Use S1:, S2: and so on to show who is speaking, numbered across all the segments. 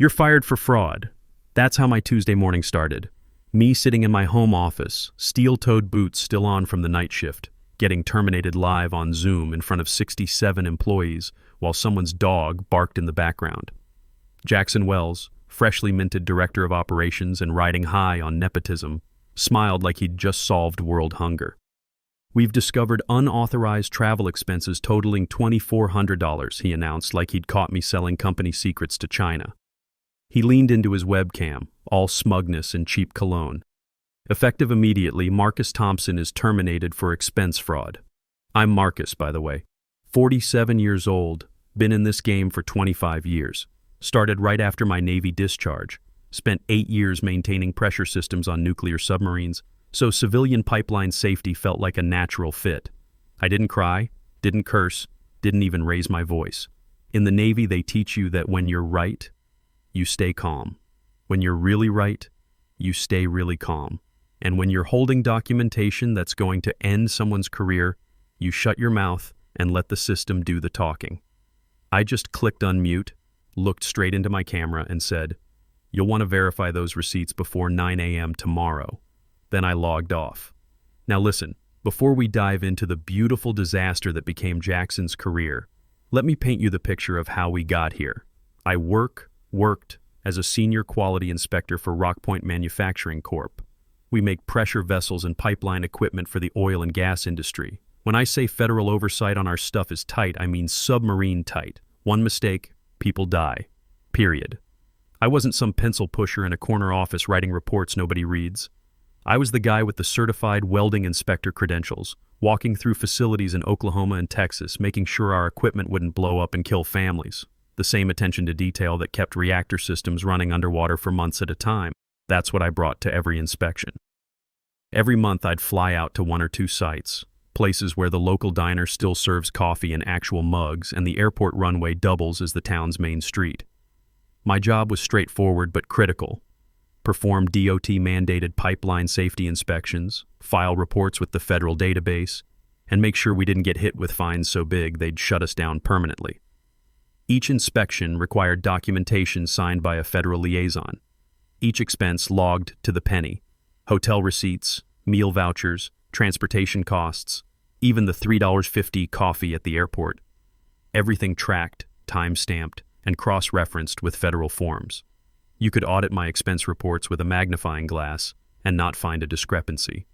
S1: You're fired for fraud. That's how my Tuesday morning started. Me sitting in my home office, steel-toed boots still on from the night shift, getting terminated live on Zoom in front of 67 employees while someone's dog barked in the background. Jackson Wells, freshly minted director of operations and riding high on nepotism, smiled like he'd just solved world hunger. We've discovered unauthorized travel expenses totaling $2,400, he announced like he'd caught me selling company secrets to China. He leaned into his webcam, all smugness and cheap cologne. Effective immediately, Marcus Thompson is terminated for expense fraud. I'm Marcus, by the way. 47 years old, been in this game for 25 years. Started right after my Navy discharge. Spent 8 years maintaining pressure systems on nuclear submarines, so civilian pipeline safety felt like a natural fit. I didn't cry, didn't curse, didn't even raise my voice. In the Navy, they teach you that when you're right, you stay calm. When you're really right, you stay really calm. And when you're holding documentation that's going to end someone's career, you shut your mouth and let the system do the talking. I just clicked unmute, looked straight into my camera and said, "You'll want to verify those receipts before 9 a.m. tomorrow." Then I logged off. Now listen, before we dive into the beautiful disaster that became Jackson's career, let me paint you the picture of how we got here. I worked as a senior quality inspector for Rockpoint Manufacturing Corp. We make pressure vessels and pipeline equipment for the oil and gas industry. When I say federal oversight on our stuff is tight, I mean submarine tight. One mistake, people die. Period. I wasn't some pencil pusher in a corner office writing reports nobody reads. I was the guy with the certified welding inspector credentials, walking through facilities in Oklahoma and Texas, making sure our equipment wouldn't blow up and kill families. The same attention to detail that kept reactor systems running underwater for months at a time. That's what I brought to every inspection. Every month I'd fly out to 1 or 2 sites, places where the local diner still serves coffee in actual mugs and the airport runway doubles as the town's main street. My job was straightforward but critical. Perform DOT-mandated pipeline safety inspections, file reports with the federal database, and make sure we didn't get hit with fines so big they'd shut us down permanently. Each inspection required documentation signed by a federal liaison. Each expense logged to the penny. Hotel receipts, meal vouchers, transportation costs, even the $3.50 coffee at the airport. Everything tracked, time-stamped, and cross-referenced with federal forms. You could audit my expense reports with a magnifying glass and not find a discrepancy.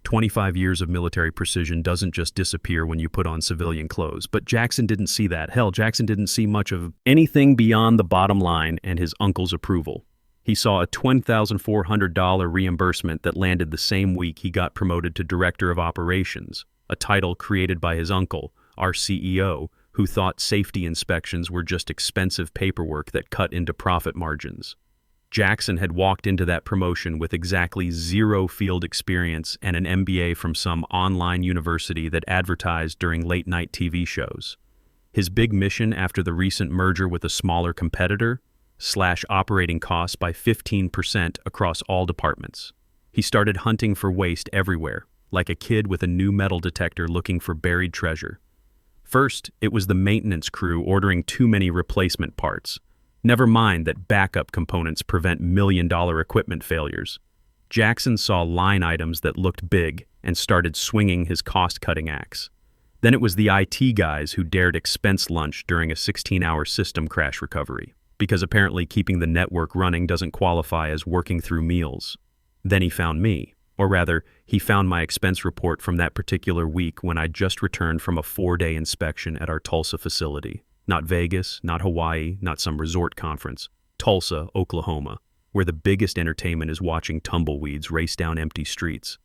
S1: 25 years of military precision doesn't just disappear when you put on civilian clothes, but Jackson didn't see that. Hell, Jackson didn't see much of anything beyond the bottom line and his uncle's approval. He saw a $20,400 reimbursement that landed the same week he got promoted to Director of Operations, a title created by his uncle, our CEO, who thought safety inspections were just expensive paperwork that cut into profit margins. Jackson had walked into that promotion with exactly 0 field experience and an MBA from some online university that advertised during late-night TV shows. His big mission after the recent merger with a smaller competitor: slash operating costs by 15% across all departments. He started hunting for waste everywhere, like a kid with a new metal detector looking for buried treasure. First, it was the maintenance crew ordering too many replacement parts. Never mind that backup components prevent million-dollar equipment failures. Jackson saw line items that looked big and started swinging his cost-cutting axe. Then it was the IT guys who dared expense lunch during a 16-hour system crash recovery, because apparently keeping the network running doesn't qualify as working through meals. Then he found me, or rather, he found my expense report from that particular week when I just returned from a 4-day inspection at our Tulsa facility. Not Vegas, not Hawaii, not some resort conference. Tulsa, Oklahoma, where the biggest entertainment is watching tumbleweeds race down empty streets.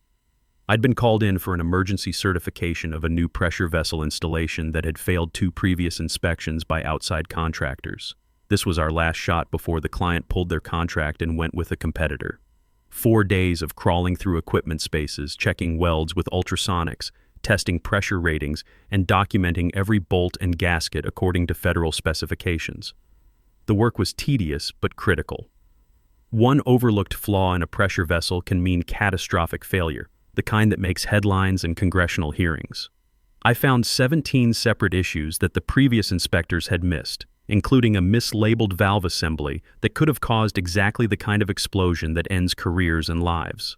S1: I'd been called in for an emergency certification of a new pressure vessel installation that had failed 2 previous inspections by outside contractors. This was our last shot before the client pulled their contract and went with a competitor. 4 days of crawling through equipment spaces, checking welds with ultrasonics, testing pressure ratings, and documenting every bolt and gasket according to federal specifications. The work was tedious but critical. One overlooked flaw in a pressure vessel can mean catastrophic failure, the kind that makes headlines and congressional hearings. I found 17 separate issues that the previous inspectors had missed, including a mislabeled valve assembly that could have caused exactly the kind of explosion that ends careers and lives.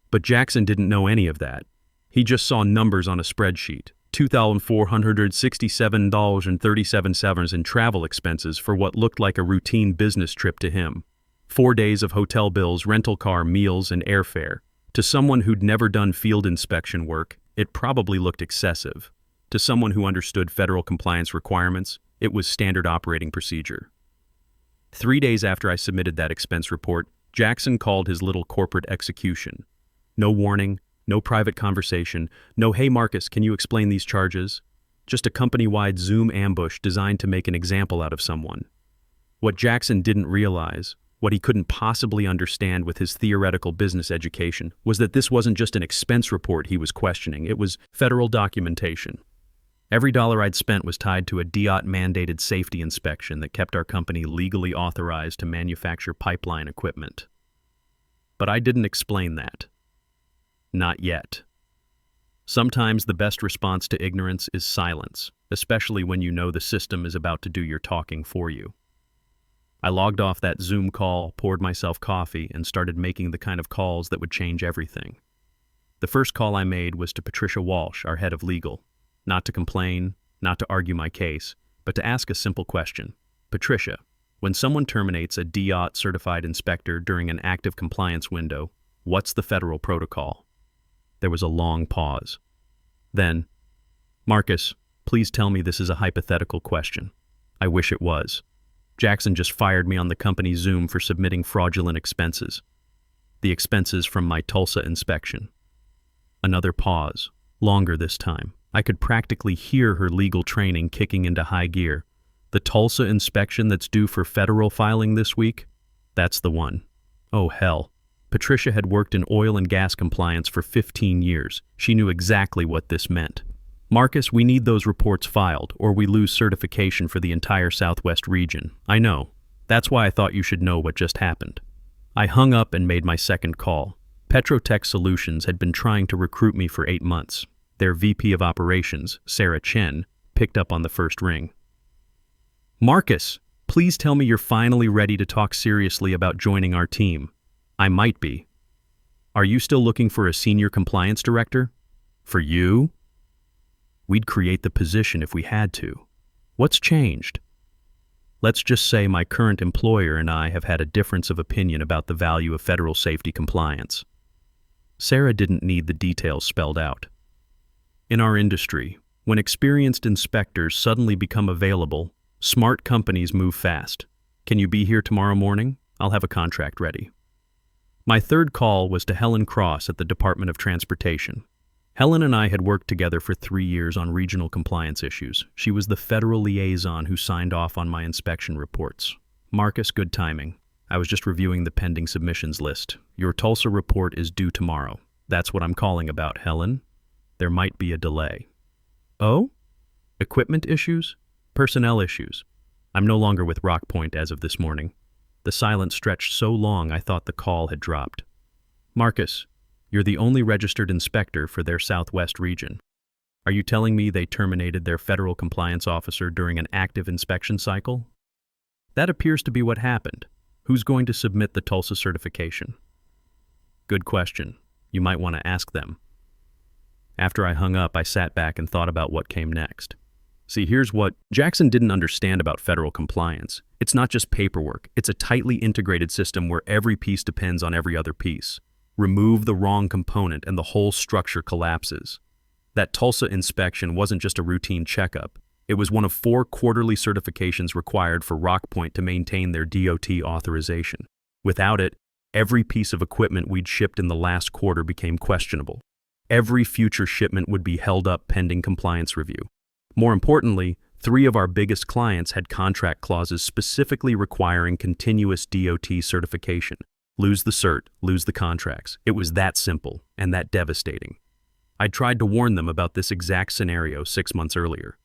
S1: But Jackson didn't know any of that. He just saw numbers on a spreadsheet. $2,467.37 in travel expenses for what looked like a routine business trip to him. 4 days of hotel bills, rental car, meals, and airfare. To someone who'd never done field inspection work, it probably looked excessive. To someone who understood federal compliance requirements, it was standard operating procedure. 3 days after I submitted that expense report, Jackson called his little corporate execution. No warning, no private conversation, no "Hey Marcus, can you explain these charges?" Just a company-wide Zoom ambush designed to make an example out of someone. What Jackson didn't realize, what he couldn't possibly understand with his theoretical business education, was that this wasn't just an expense report he was questioning, it was federal documentation. Every dollar I'd spent was tied to a DOT-mandated safety inspection that kept our company legally authorized to manufacture pipeline equipment. But I didn't explain that. Not yet. Sometimes the best response to ignorance is silence, especially when you know the system is about to do your talking for you. I logged off that Zoom call, poured myself coffee, and started making the kind of calls that would change everything. The first call I made was to Patricia Walsh, our head of legal. Not to complain, not to argue my case, but to ask a simple question. Patricia, when someone terminates a DOT-certified inspector during an active compliance window, what's the federal protocol? There was a long pause. Then, Marcus, please tell me this is a hypothetical question. I wish it was. Jackson just fired me on the company Zoom for submitting fraudulent expenses. The expenses from my Tulsa inspection. Another pause, longer this time. I could practically hear her legal training kicking into high gear. The Tulsa inspection that's due for federal filing this week? That's the one. Oh, hell. Patricia had worked in oil and gas compliance for 15 years. She knew exactly what this meant. Marcus, we need those reports filed, or we lose certification for the entire Southwest region. I know. That's why I thought you should know what just happened. I hung up and made my second call. Petrotech Solutions had been trying to recruit me for 8 months. Their VP of Operations, Sarah Chen, picked up on the first ring. Marcus, please tell me you're finally ready to talk seriously about joining our team. I might be. Are you still looking for a senior compliance director? For you? We'd create the position if we had to. What's changed? Let's just say my current employer and I have had a difference of opinion about the value of federal safety compliance. Sarah didn't need the details spelled out. In our industry, when experienced inspectors suddenly become available, smart companies move fast. Can you be here tomorrow morning? I'll have a contract ready. My third call was to Helen Cross at the Department of Transportation. Helen and I had worked together for 3 years on regional compliance issues. She was the federal liaison who signed off on my inspection reports. Marcus, good timing. I was just reviewing the pending submissions list. Your Tulsa report is due tomorrow. That's what I'm calling about, Helen. There might be a delay. Oh? Equipment issues? Personnel issues. I'm no longer with Rockpoint as of this morning. The silence stretched so long I thought the call had dropped. Marcus, you're the only registered inspector for their Southwest region. Are you telling me they terminated their federal compliance officer during an active inspection cycle? That appears to be what happened. Who's going to submit the Tulsa certification? Good question. You might want to ask them. After I hung up, I sat back and thought about what came next. See, here's what Jackson didn't understand about federal compliance. It's not just paperwork. It's a tightly integrated system where every piece depends on every other piece. Remove the wrong component and the whole structure collapses. That Tulsa inspection wasn't just a routine checkup. It was one of 4 quarterly certifications required for Rockpoint to maintain their DOT authorization. Without it, every piece of equipment we'd shipped in the last quarter became questionable. Every future shipment would be held up pending compliance review. More importantly, 3 of our biggest clients had contract clauses specifically requiring continuous DOT certification. Lose the cert, lose the contracts. It was that simple and that devastating. I'd tried to warn them about this exact scenario 6 months earlier.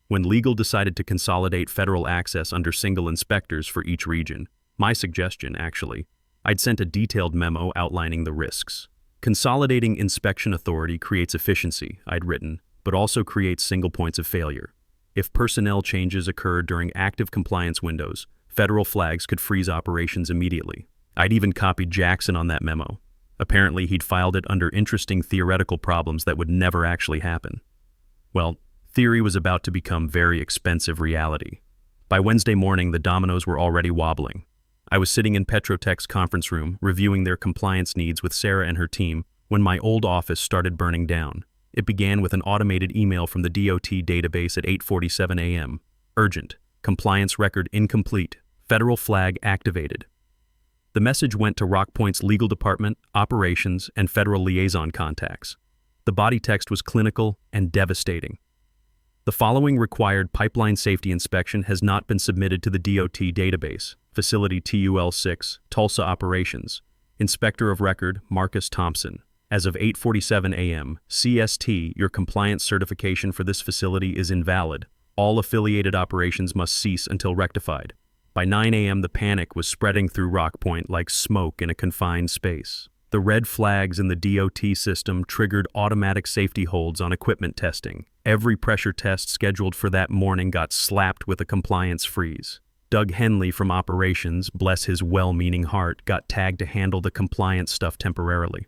S1: When legal decided to consolidate federal access under single inspectors for each region, my suggestion, actually, I'd sent a detailed memo outlining the risks. Consolidating inspection authority creates efficiency, I'd written, but also creates single points of failure. If personnel changes occurred during active compliance windows, federal flags could freeze operations immediately. I'd even copied Jackson on that memo. Apparently, he'd filed it under interesting theoretical problems that would never actually happen. Well, theory was about to become very expensive reality. By Wednesday morning, the dominoes were already wobbling. I was sitting in Petrotech's conference room, reviewing their compliance needs with Sarah and her team, when my old office started burning down. It began with an automated email from the DOT database at 8:47 a.m. Urgent. Compliance record incomplete. Federal flag activated. The message went to Rockpoint's legal department, operations, and federal liaison contacts. The body text was clinical and devastating. The following required pipeline safety inspection has not been submitted to the DOT database. Facility TUL6, Tulsa Operations. Inspector of Record, Marcus Thompson. As of 8:47 a.m. CST, your compliance certification for this facility is invalid. All affiliated operations must cease until rectified. By 9 a.m. the panic was spreading through Rockpoint like smoke in a confined space. The red flags in the DOT system triggered automatic safety holds on equipment testing. Every pressure test scheduled for that morning got slapped with a compliance freeze. Doug Henley from operations, bless his well-meaning heart, got tagged to handle the compliance stuff temporarily.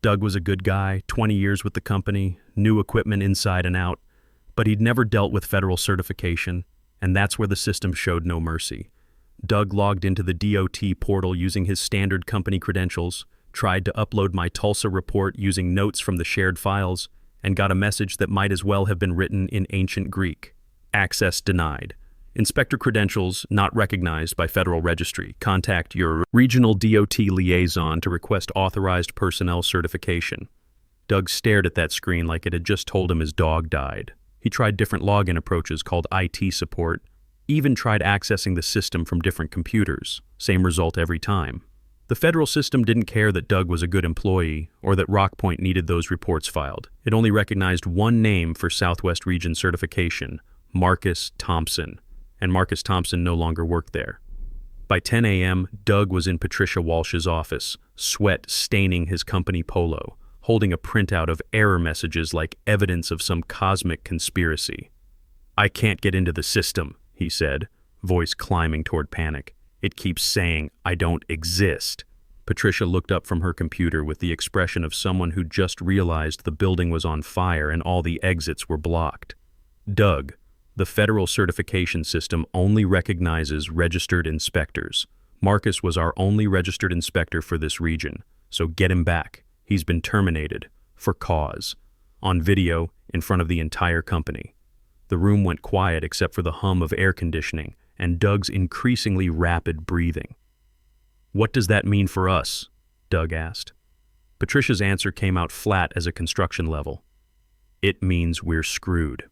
S1: Doug was a good guy, 20 years with the company, knew equipment inside and out, but he'd never dealt with federal certification, and that's where the system showed no mercy. Doug logged into the DOT portal using his standard company credentials, tried to upload my Tulsa report using notes from the shared files, and got a message that might as well have been written in ancient Greek. Access denied. Inspector credentials not recognized by federal registry. Contact your regional DOT liaison to request authorized personnel certification. Doug stared at that screen like it had just told him his dog died. He tried different login approaches called IT support, even tried accessing the system from different computers. Same result every time. The federal system didn't care that Doug was a good employee or that Rockpoint needed those reports filed. It only recognized one name for Southwest Region certification, Marcus Thompson, and Marcus Thompson no longer worked there. By 10 a.m., Doug was in Patricia Walsh's office, sweat staining his company polo, holding a printout of error messages like evidence of some cosmic conspiracy. "I can't get into the system," he said, voice climbing toward panic. "It keeps saying I don't exist." Patricia looked up from her computer with the expression of someone who just realized the building was on fire and all the exits were blocked. "Doug, the federal certification system only recognizes registered inspectors. Marcus was our only registered inspector for this region, so get him back. He's been terminated, for cause." On video, in front of the entire company. The room went quiet except for the hum of air conditioning and Doug's increasingly rapid breathing. "What does that mean for us?" Doug asked. Patricia's answer came out flat as a construction level. "It means we're screwed."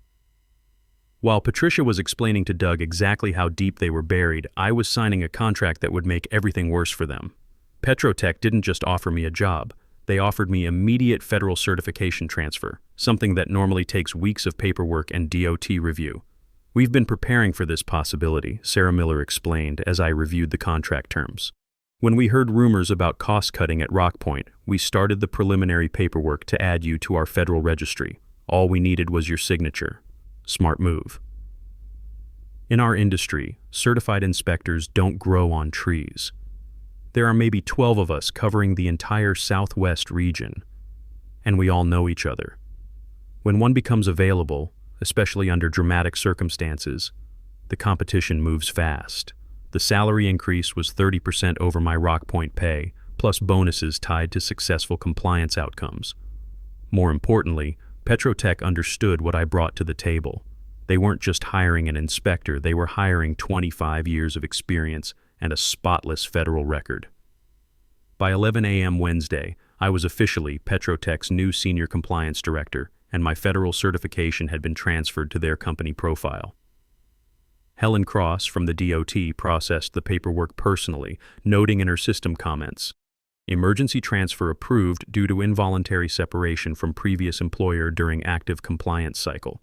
S1: While Patricia was explaining to Doug exactly how deep they were buried, I was signing a contract that would make everything worse for them. Petrotech didn't just offer me a job. They offered me immediate federal certification transfer, something that normally takes weeks of paperwork and DOT review. "We've been preparing for this possibility," Sarah Miller explained as I reviewed the contract terms. "When we heard rumors about cost-cutting at Rockpoint, we started the preliminary paperwork to add you to our federal registry. All we needed was your signature. Smart move." In our industry, certified inspectors don't grow on trees. There are maybe 12 of us covering the entire Southwest region, and we all know each other. When one becomes available, especially under dramatic circumstances, the competition moves fast. The salary increase was 30% over my Rockpoint pay, plus bonuses tied to successful compliance outcomes. More importantly, Petrotech understood what I brought to the table. They weren't just hiring an inspector, they were hiring 25 years of experience and a spotless federal record. By 11 a.m. Wednesday, I was officially Petrotech's new senior compliance director, and my federal certification had been transferred to their company profile. Helen Cross from the DOT processed the paperwork personally, noting in her system comments, "Emergency transfer approved due to involuntary separation from previous employer during active compliance cycle."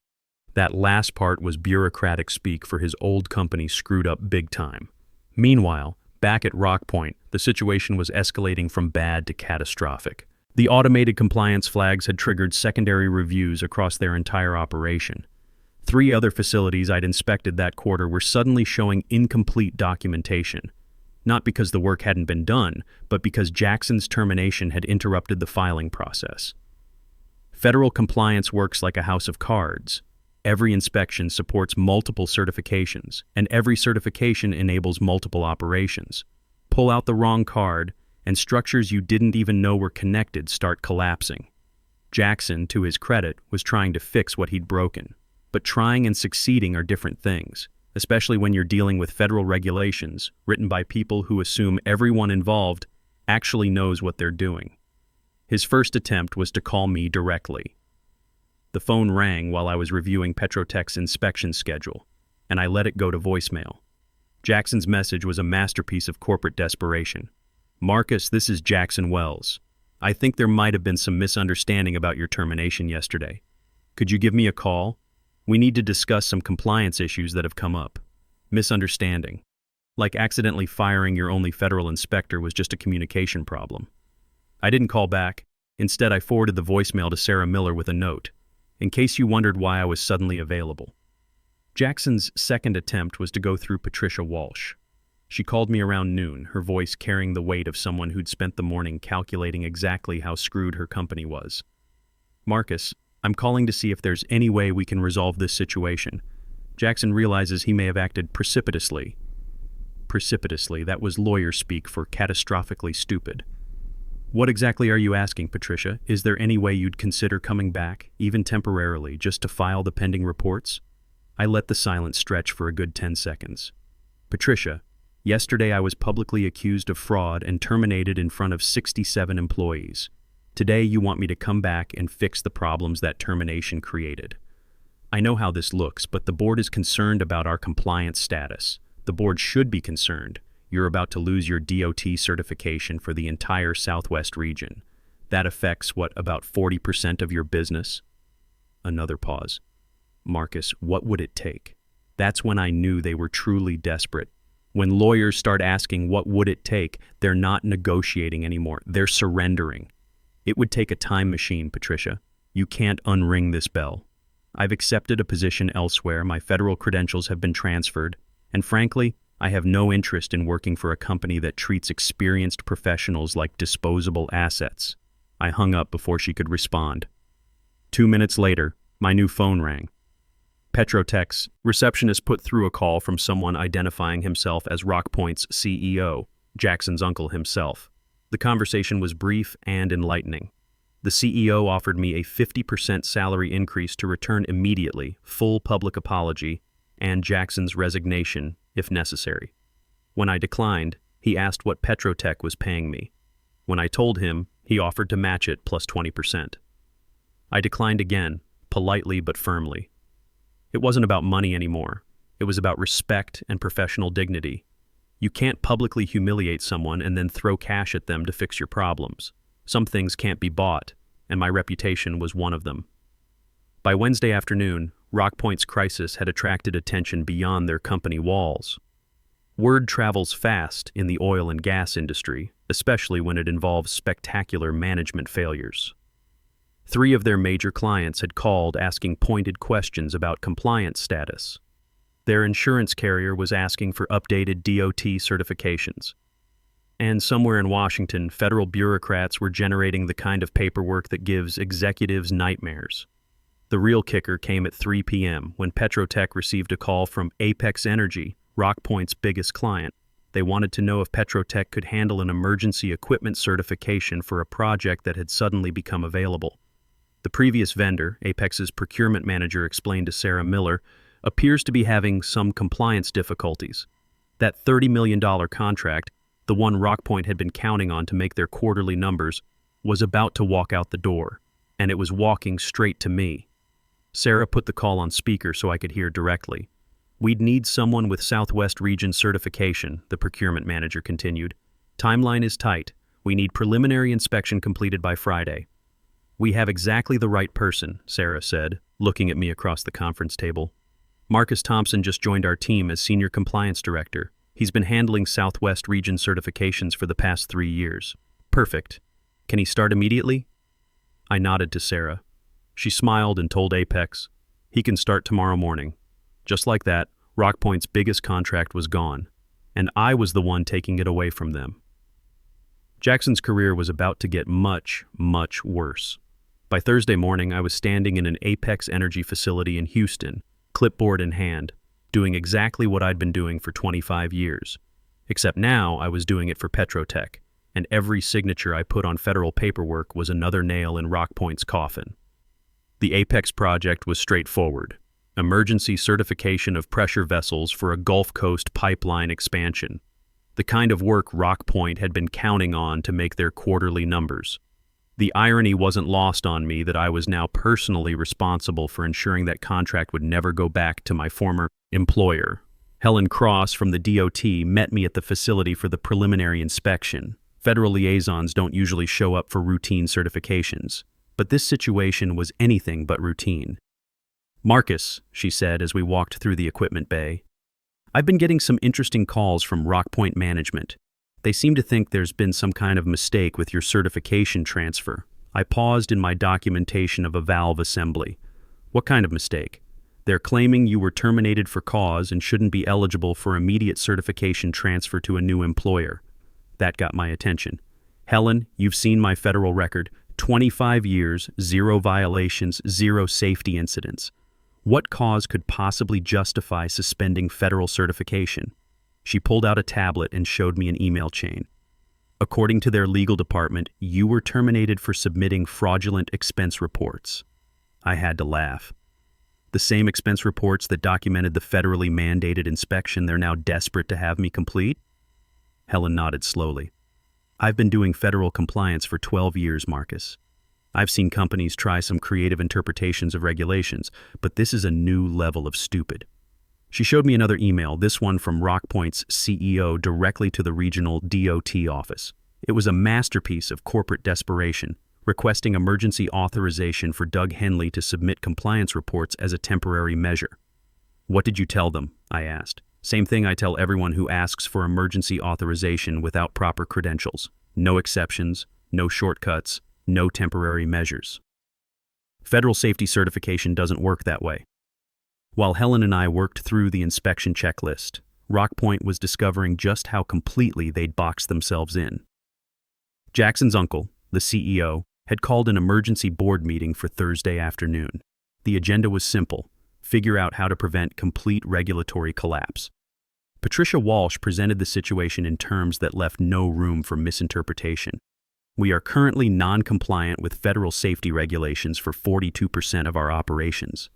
S1: That last part was bureaucratic speak for his old company screwed up big time. Meanwhile, back at Rockpoint, the situation was escalating from bad to catastrophic. The automated compliance flags had triggered secondary reviews across their entire operation. 3 other facilities I'd inspected that quarter were suddenly showing incomplete documentation. Not because the work hadn't been done, but because Jackson's termination had interrupted the filing process. Federal compliance works like a house of cards. Every inspection supports multiple certifications, and every certification enables multiple operations. Pull out the wrong card, and structures you didn't even know were connected start collapsing. Jackson, to his credit, was trying to fix what he'd broken. But trying and succeeding are different things, especially when you're dealing with federal regulations written by people who assume everyone involved actually knows what they're doing. His first attempt was to call me directly. The phone rang while I was reviewing Petrotech's inspection schedule, and I let it go to voicemail. Jackson's message was a masterpiece of corporate desperation. "Marcus, this is Jackson Wells. I think there might have been some misunderstanding about your termination yesterday. Could you give me a call? We need to discuss some compliance issues that have come up." Misunderstanding. Like accidentally firing your only federal inspector was just a communication problem. I didn't call back. Instead, I forwarded the voicemail to Sarah Miller with a note, in case you wondered why I was suddenly available. Jackson's second attempt was to go through Patricia Walsh. She called me around noon, her voice carrying the weight of someone who'd spent the morning calculating exactly how screwed her company was. "Marcus, I'm calling to see if there's any way we can resolve this situation. Jackson realizes he may have acted precipitously." Precipitously, that was lawyer speak for catastrophically stupid. "What exactly are you asking, Patricia? Is there any way you'd consider coming back, even temporarily, just to file the pending reports?" I let the silence stretch for a good 10 seconds. "Patricia, yesterday I was publicly accused of fraud and terminated in front of 67 employees. Today you want me to come back and fix the problems that termination created. I know how this looks, but the board is concerned about our compliance status. The board should be concerned. You're about to lose your DOT certification for the entire Southwest region. That affects, about 40% of your business?" Another pause. "Marcus, what would it take?" That's when I knew they were truly desperate. When lawyers start asking what would it take, they're not negotiating anymore. They're surrendering. "It would take a time machine, Patricia. You can't unring this bell. I've accepted a position elsewhere, my federal credentials have been transferred, and frankly, I have no interest in working for a company that treats experienced professionals like disposable assets." I hung up before she could respond. 2 minutes later, my new phone rang. Petrotech's receptionist put through a call from someone identifying himself as Rockpoint's CEO, Jackson's uncle himself. The conversation was brief and enlightening. The CEO offered me a 50% salary increase to return immediately, full public apology, and Jackson's resignation, if necessary. When I declined, he asked what Petrotech was paying me. When I told him, he offered to match it plus 20%. I declined again, politely but firmly. It wasn't about money anymore. It was about respect and professional dignity. You can't publicly humiliate someone and then throw cash at them to fix your problems. Some things can't be bought, and my reputation was one of them. By Wednesday afternoon, Rockpoint's crisis had attracted attention beyond their company walls. Word travels fast in the oil and gas industry, especially when it involves spectacular management failures. 3 of their major clients had called asking pointed questions about compliance status. Their insurance carrier was asking for updated DOT certifications. And somewhere in Washington, federal bureaucrats were generating the kind of paperwork that gives executives nightmares. The real kicker came at 3 p.m. when Petrotech received a call from Apex Energy, Rockpoint's biggest client. They wanted to know if Petrotech could handle an emergency equipment certification for a project that had suddenly become available. The previous vendor, Apex's procurement manager explained to Sarah Miller, appears to be having some compliance difficulties. That $30 million contract, the one Rockpoint had been counting on to make their quarterly numbers, was about to walk out the door, and it was walking straight to me. Sarah put the call on speaker so I could hear directly. "We'd need someone with Southwest Region certification," the procurement manager continued. "Timeline is tight. We need preliminary inspection completed by Friday." "We have exactly the right person," Sarah said, looking at me across the conference table. "Marcus Thompson just joined our team as Senior Compliance Director. He's been handling Southwest Region certifications for the past 3 years. Perfect. Can he start immediately?" I nodded to Sarah. She smiled and told Apex, He can start tomorrow morning. Just like that, Rockpoint's biggest contract was gone, and I was the one taking it away from them. Jackson's career was about to get much, much worse. By Thursday morning, I was standing in an Apex Energy facility in Houston, clipboard in hand, doing exactly what I'd been doing for 25 years. Except now I was doing it for Petrotech, and every signature I put on federal paperwork was another nail in Rockpoint's coffin. The Apex project was straightforward: emergency certification of pressure vessels for a Gulf Coast pipeline expansion, the kind of work Rockpoint had been counting on to make their quarterly numbers. The irony wasn't lost on me that I was now personally responsible for ensuring that contract would never go back to my former employer. Helen Cross from the DOT met me at the facility for the preliminary inspection. Federal liaisons don't usually show up for routine certifications, but this situation was anything but routine. "Marcus," she said as we walked through the equipment bay, "I've been getting some interesting calls from Rockpoint management. They seem to think there's been some kind of mistake with your certification transfer." I paused in my documentation of a valve assembly. "What kind of mistake?" "They're claiming you were terminated for cause and shouldn't be eligible for immediate certification transfer to a new employer." That got my attention. "Helen, you've seen my federal record. 25 years, 0 violations, 0 safety incidents. What cause could possibly justify suspending federal certification?" She pulled out a tablet and showed me an email chain. "According to their legal department, you were terminated for submitting fraudulent expense reports." I had to laugh. "The same expense reports that documented the federally mandated inspection they're now desperate to have me complete?" Helen nodded slowly. "I've been doing federal compliance for 12 years, Marcus. I've seen companies try some creative interpretations of regulations, but this is a new level of stupid." She showed me another email, this one from Rockpoint's CEO directly to the regional DOT office. It was a masterpiece of corporate desperation, requesting emergency authorization for Doug Henley to submit compliance reports as a temporary measure. "What did you tell them?" I asked. "Same thing I tell everyone who asks for emergency authorization without proper credentials. No exceptions, no shortcuts, no temporary measures." Federal safety certification doesn't work that way. While Helen and I worked through the inspection checklist, Rockpoint was discovering just how completely they'd boxed themselves in. Jackson's uncle, the CEO, had called an emergency board meeting for Thursday afternoon. The agenda was simple: figure out how to prevent complete regulatory collapse. Patricia Walsh presented the situation in terms that left no room for misinterpretation. "We are currently non-compliant with federal safety regulations for 42% of our operations.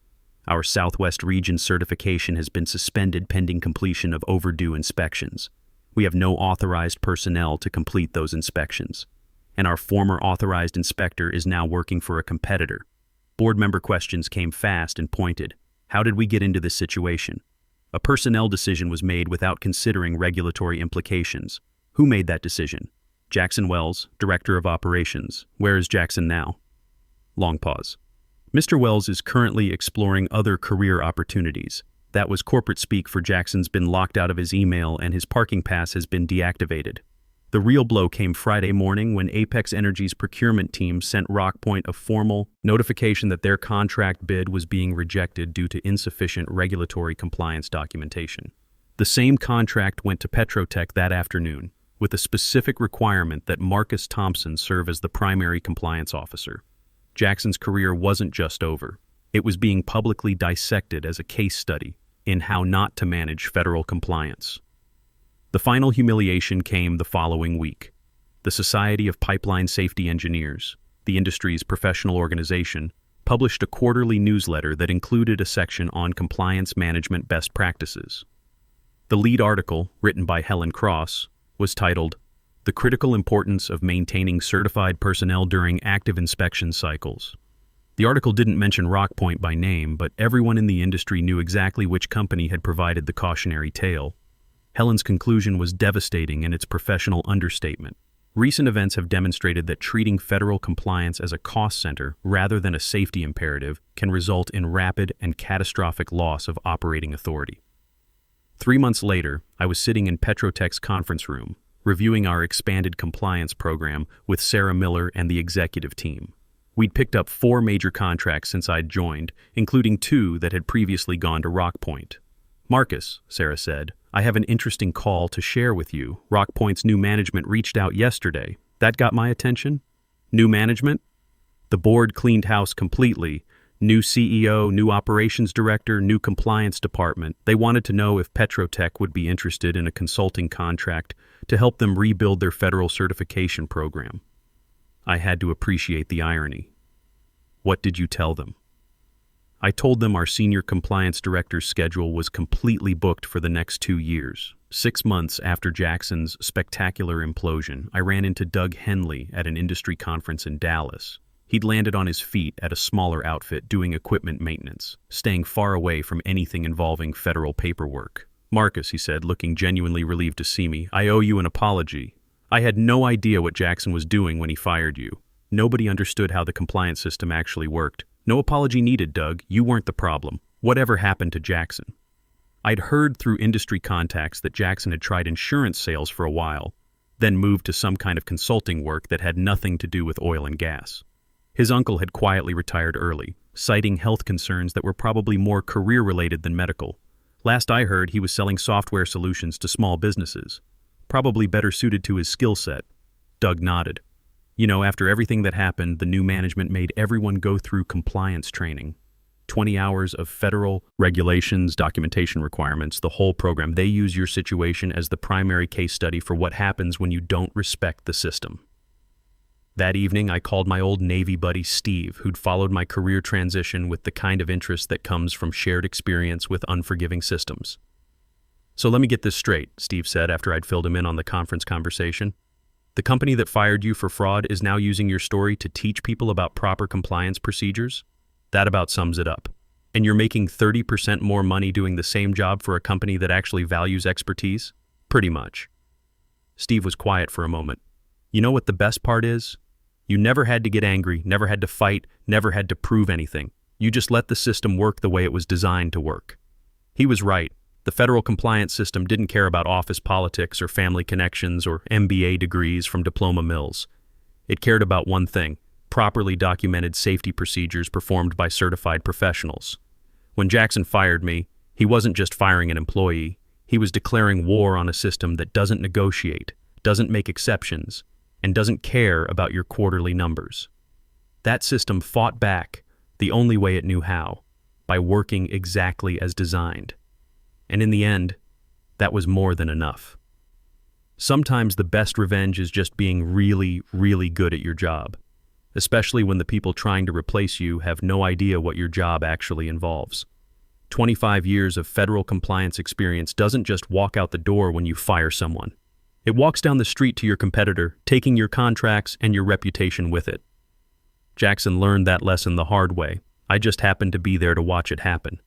S1: Our Southwest region certification has been suspended pending completion of overdue inspections. We have no authorized personnel to complete those inspections. And our former authorized inspector is now working for a competitor." Board member questions came fast and pointed. How did we get into this situation? A personnel decision was made without considering regulatory implications. Who made that decision? Jackson Wells, Director of Operations. Where is Jackson now? Long pause. "Mr. Wells is currently exploring other career opportunities." That was corporate speak for Jackson's been locked out of his email and his parking pass has been deactivated. The real blow came Friday morning when Apex Energy's procurement team sent Rockpoint a formal notification that their contract bid was being rejected due to insufficient regulatory compliance documentation. The same contract went to Petrotech that afternoon, with a specific requirement that Marcus Thompson serve as the primary compliance officer. Jackson's career wasn't just over. It was being publicly dissected as a case study in how not to manage federal compliance. The final humiliation came the following week. The Society of Pipeline Safety Engineers, the industry's professional organization, published a quarterly newsletter that included a section on compliance management best practices. The lead article, written by Helen Cross, was titled, "The Critical Importance of Maintaining Certified Personnel During Active Inspection Cycles." The article didn't mention Rockpoint by name, but everyone in the industry knew exactly which company had provided the cautionary tale. Helen's conclusion was devastating in its professional understatement. Recent events have demonstrated that treating federal compliance as a cost center rather than a safety imperative can result in rapid and catastrophic loss of operating authority. 3 months later, I was sitting in Petrotech's conference room, reviewing our expanded compliance program with Sarah Miller and the executive team. We'd picked up 4 major contracts since I'd joined, including 2 that had previously gone to Rockpoint. "Marcus," Sarah said, "I have an interesting call to share with you. Rockpoint's new management reached out yesterday. That got my attention." "New management?" "The board cleaned house completely. New CEO, new operations director, new compliance department. They wanted to know if Petrotech would be interested in a consulting contract to help them rebuild their federal certification program." I had to appreciate the irony. "What did you tell them?" "I told them our senior compliance director's schedule was completely booked for the next 2 years. 6 months after Jackson's spectacular implosion, I ran into Doug Henley at an industry conference in Dallas. He'd landed on his feet at a smaller outfit doing equipment maintenance, staying far away from anything involving federal paperwork. "Marcus," he said, looking genuinely relieved to see me, "I owe you an apology. I had no idea what Jackson was doing when he fired you. Nobody understood how the compliance system actually worked. No apology needed, Doug. You weren't the problem. Whatever happened to Jackson?" I'd heard through industry contacts that Jackson had tried insurance sales for a while, then moved to some kind of consulting work that had nothing to do with oil and gas. His uncle had quietly retired early, citing health concerns that were probably more career-related than medical. Last I heard, he was selling software solutions to small businesses, probably better suited to his skill set. Doug nodded. "You know, after everything that happened, the new management made everyone go through compliance training. 20 hours of federal regulations, documentation requirements, the whole program. They use your situation as the primary case study for what happens when you don't respect the system." That evening, I called my old Navy buddy Steve, who'd followed my career transition with the kind of interest that comes from shared experience with unforgiving systems. "So let me get this straight," Steve said after I'd filled him in on the conference conversation. "The company that fired you for fraud is now using your story to teach people about proper compliance procedures? That about sums it up. And you're making 30% more money doing the same job for a company that actually values expertise? Pretty much." Steve was quiet for a moment. "You know what the best part is? You never had to get angry, never had to fight, never had to prove anything. You just let the system work the way it was designed to work." He was right. The federal compliance system didn't care about office politics or family connections or MBA degrees from diploma mills. It cared about one thing: properly documented safety procedures performed by certified professionals. When Jackson fired me, he wasn't just firing an employee. He was declaring war on a system that doesn't negotiate, doesn't make exceptions, and doesn't care about your quarterly numbers. That system fought back the only way it knew how, by working exactly as designed. And in the end, that was more than enough. Sometimes the best revenge is just being really, really good at your job, especially when the people trying to replace you have no idea what your job actually involves. 25 years of federal compliance experience doesn't just walk out the door when you fire someone. It walks down the street to your competitor, taking your contracts and your reputation with it. Jackson learned that lesson the hard way. I just happened to be there to watch it happen.